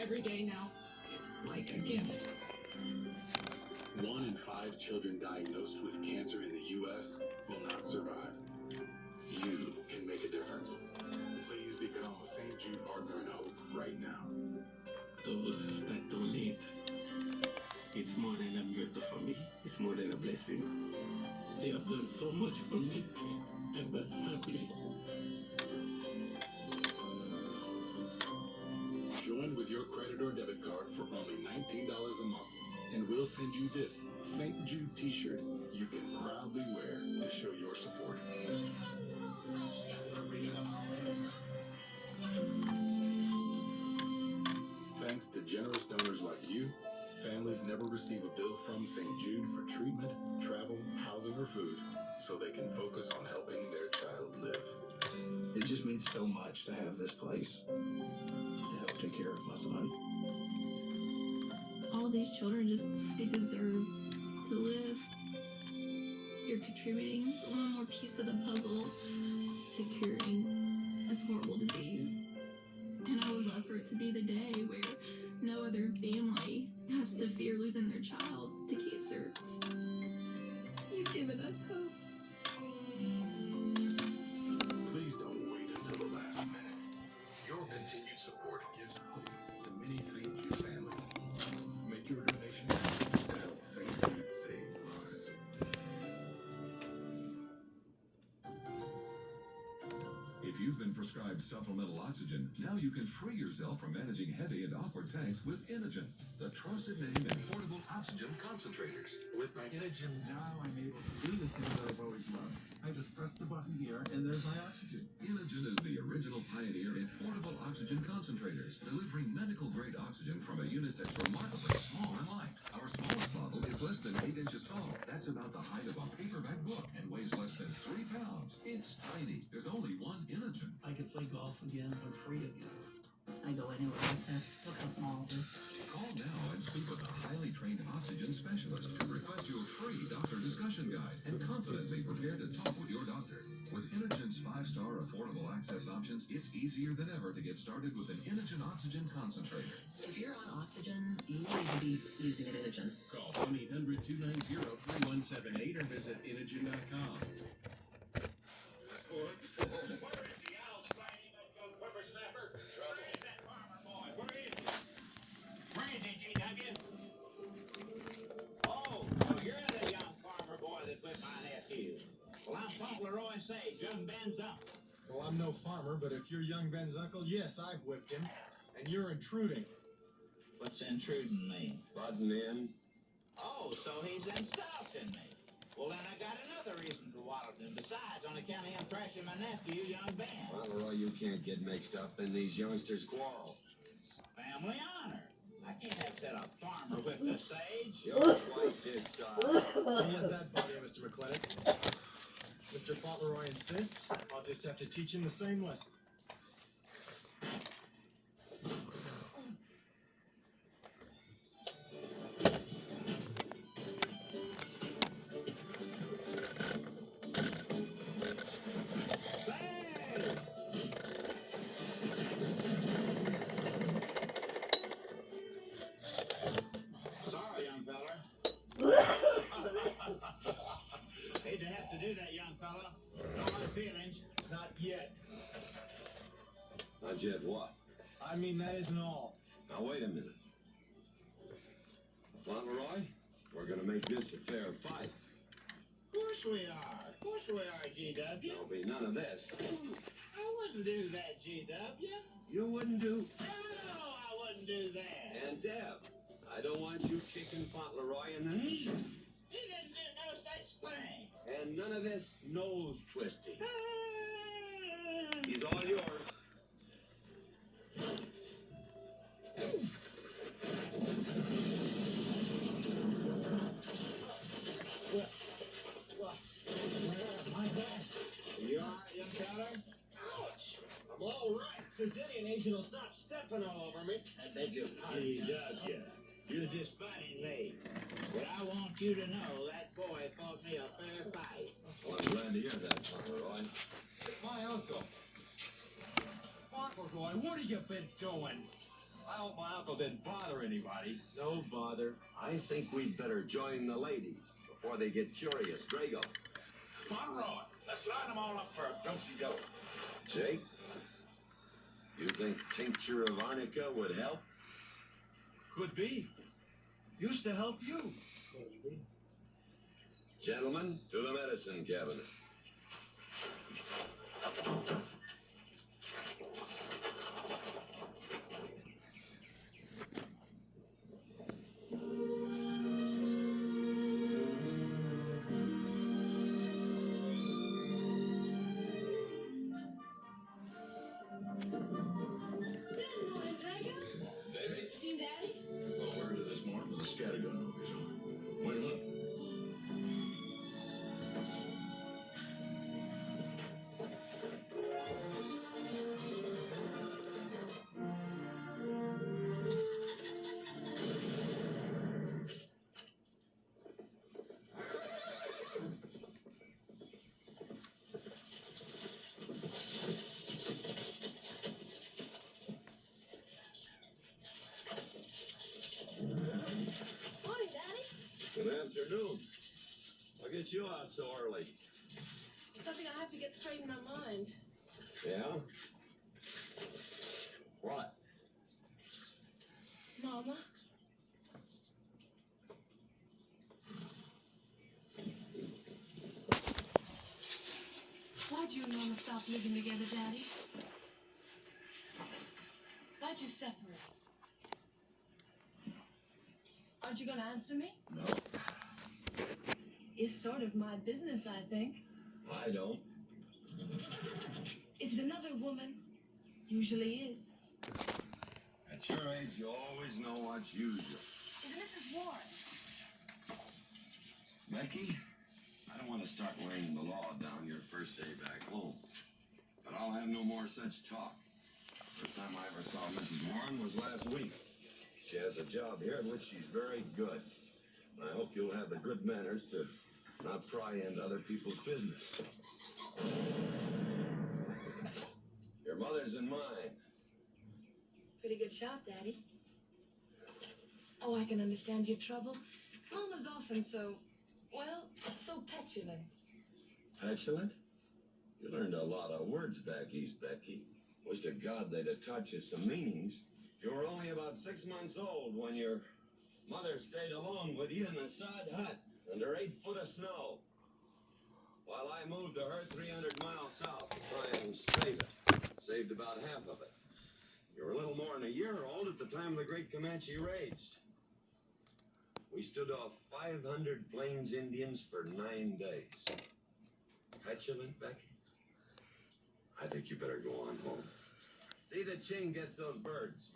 every day now. It's like a gift. 1 in 5 children diagnosed with cancer in the U.S. will not survive. You can make a difference. Please become a St. Jude Partner in Hope right now. Those that donate, it's more than a miracle for me. It's more than a blessing. They have done so much for me and my family. Join with your credit or debit card for only $19 a month, and we'll send you this St. Jude t-shirt you can proudly wear to show your support. Thanks to generous donors like you, families never receive a bill from St. Jude for treatment, travel, housing, or food, so they can focus on helping their child live. It just means so much to have this place to help take care of my son. All these children they deserve to live. You're contributing one more piece of the puzzle to curing this horrible disease. And I would love for it to be the day where no other family has to fear losing their child to cancer. You've given us hope. Please don't wait until the last minute. Your continued support gives hope to many St. Jude families. Make your donation now to help St. Jude save lives. If you've been prescribed supplemental oxygen, now you can free yourself from managing heavy and awkward tanks with Inogen, the trusted name in portable oxygen concentrators. With my Inogen now, I'm able to do the things that I've always loved. I just press the button here, and there's my oxygen. Inogen is the original pioneer in portable oxygen concentrators, delivering medical-grade oxygen from a unit that's remarkably small and light. Our smallest bottle is less than 8 inches tall. That's about the height of a paperback book and weighs less than 3 pounds. It's tiny. There's only one Inogen. I can play golf again. I'm free again. I go anywhere with this. Look how small it is. Call now and speak with a highly trained oxygen specialist to request your free doctor discussion guide and confidently prepare to talk with your doctor. With Inogen's 5-star affordable access options, it's easier than ever to get started with an Inogen oxygen concentrator. If you're on oxygen, you need to be using an Inogen. Call 1-800-290-3178 or visit Inogen.com. Well, I'm Fauntleroy Sage, young Ben's uncle. Well, I'm no farmer, but if you're young Ben's uncle, yes, I've whipped him. And you're intruding. What's intruding mean? Butting in. Oh, so he's insulting me. Well, then I got another reason for Waddleton. Besides, on account of him thrashing my nephew, young Ben. Fauntleroy, you can't get mixed up in these youngsters' quarrel. Family honor. I can't have said a farmer whipped a sage. You're twice his size. Don't let that bother you, Mr. McClintock. Mr. Fauntleroy insists. I'll just have to teach him the same lesson. Sorry, young feller. Hate to have to do that, young fella. No hard feelings. Not yet. Not yet what? I mean, that isn't all. Now wait a minute. Fauntleroy, we're gonna make this a fair fight. Of course we are. Of course we are, G.W. There'll be none of this. I wouldn't do that, G.W. You wouldn't do. No, I wouldn't do that. And Deb, I don't want you kicking Fauntleroy in the knee. He didn't do no such thing. And none of this nose twisting. He's all yours. My best. You all right, young feller? Ouch! I'm all right. Sicilian agent will stop stepping all over me. I beg your pardon, G.W. You're just fighting me. But I want you to know that boy fought me a fair fight. Well, I'm glad to hear that, Fauntleroy. My uncle. Fauntleroy, what have you been doing? I hope my uncle didn't bother anybody. No bother. I think we'd better join the ladies before they get curious. Drago. Monroy, let's line them all up for a dosey-do. Jake, you think tincture of arnica would help? Could be. Used to help you. Gentlemen, to the medicine cabinet. Seen Daddy? Well, where to this morning with a scattergun over his arm? Where's up? Morning, Daddy. Good afternoon. What gets you out so early? Something I have to get straight in my mind. Yeah? What? Mama? Why'd you and Mama stop living together, Daddy? Why'd you separate? Aren't you gonna answer me? No, It's sort of my business, I think. I don't. Is it another woman? Usually is. At your age, you always know what's usual. Is Mrs. Warren? Becky, I don't want to start laying the law down your first day back home. But I'll have no more such talk. First time I ever saw Mrs. Warren was last week. She has a job here in which she's very good. I hope you'll have the good manners to not pry into other people's business. Your mother's in mine. Pretty good shot, Daddy. Oh, I can understand your trouble. Mama's often so, well, so petulant. Petulant? You learned a lot of words back east, Becky. Wish to God they'd have taught you some meanings. You were only about 6 months old when your mother stayed alone with you in a sod hut under 8 foot of snow. While I moved to her 300 miles south to try and save it. Saved about half of it. You were a little more than a year old at the time of the great Comanche raids. We stood off 500 Plains Indians for 9 days. Petulant, Becky? I think you better go on home. See that Ching gets those birds.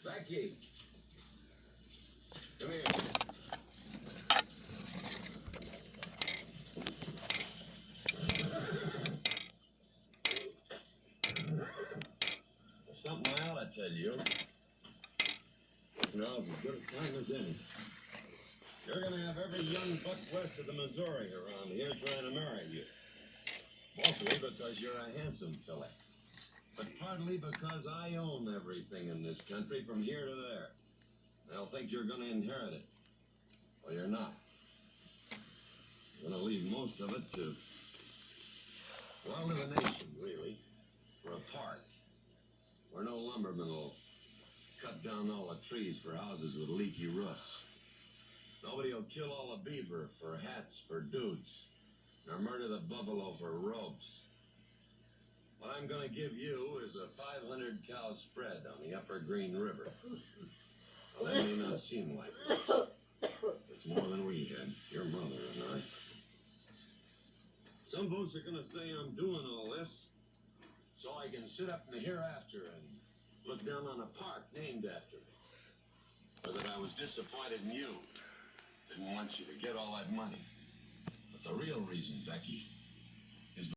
Becky. Come here. Something I ought to tell you. Now's as good a time as any. You're gonna have every young buck west of the Missouri around here trying to marry you. Mostly because you're a handsome fella. But partly because I own everything in this country from here to there. They'll think you're gonna inherit it. Well, you're not. You're gonna leave most of it to, well, to the nation, really. For a park. Where no lumberman will cut down all the trees for houses with leaky roofs. Nobody will kill all the beaver for hats for dudes, nor murder the buffalo for robes. What I'm gonna give you is a 500 cow spread on the upper Green River. Well, that may not seem like it. It's more than we had, your mother and I. Some folks are gonna say I'm doing all this so I can sit up in the hereafter and look down on a park named after me. Or that I was disappointed in you. Didn't want you to get all that money. But the real reason, Becky,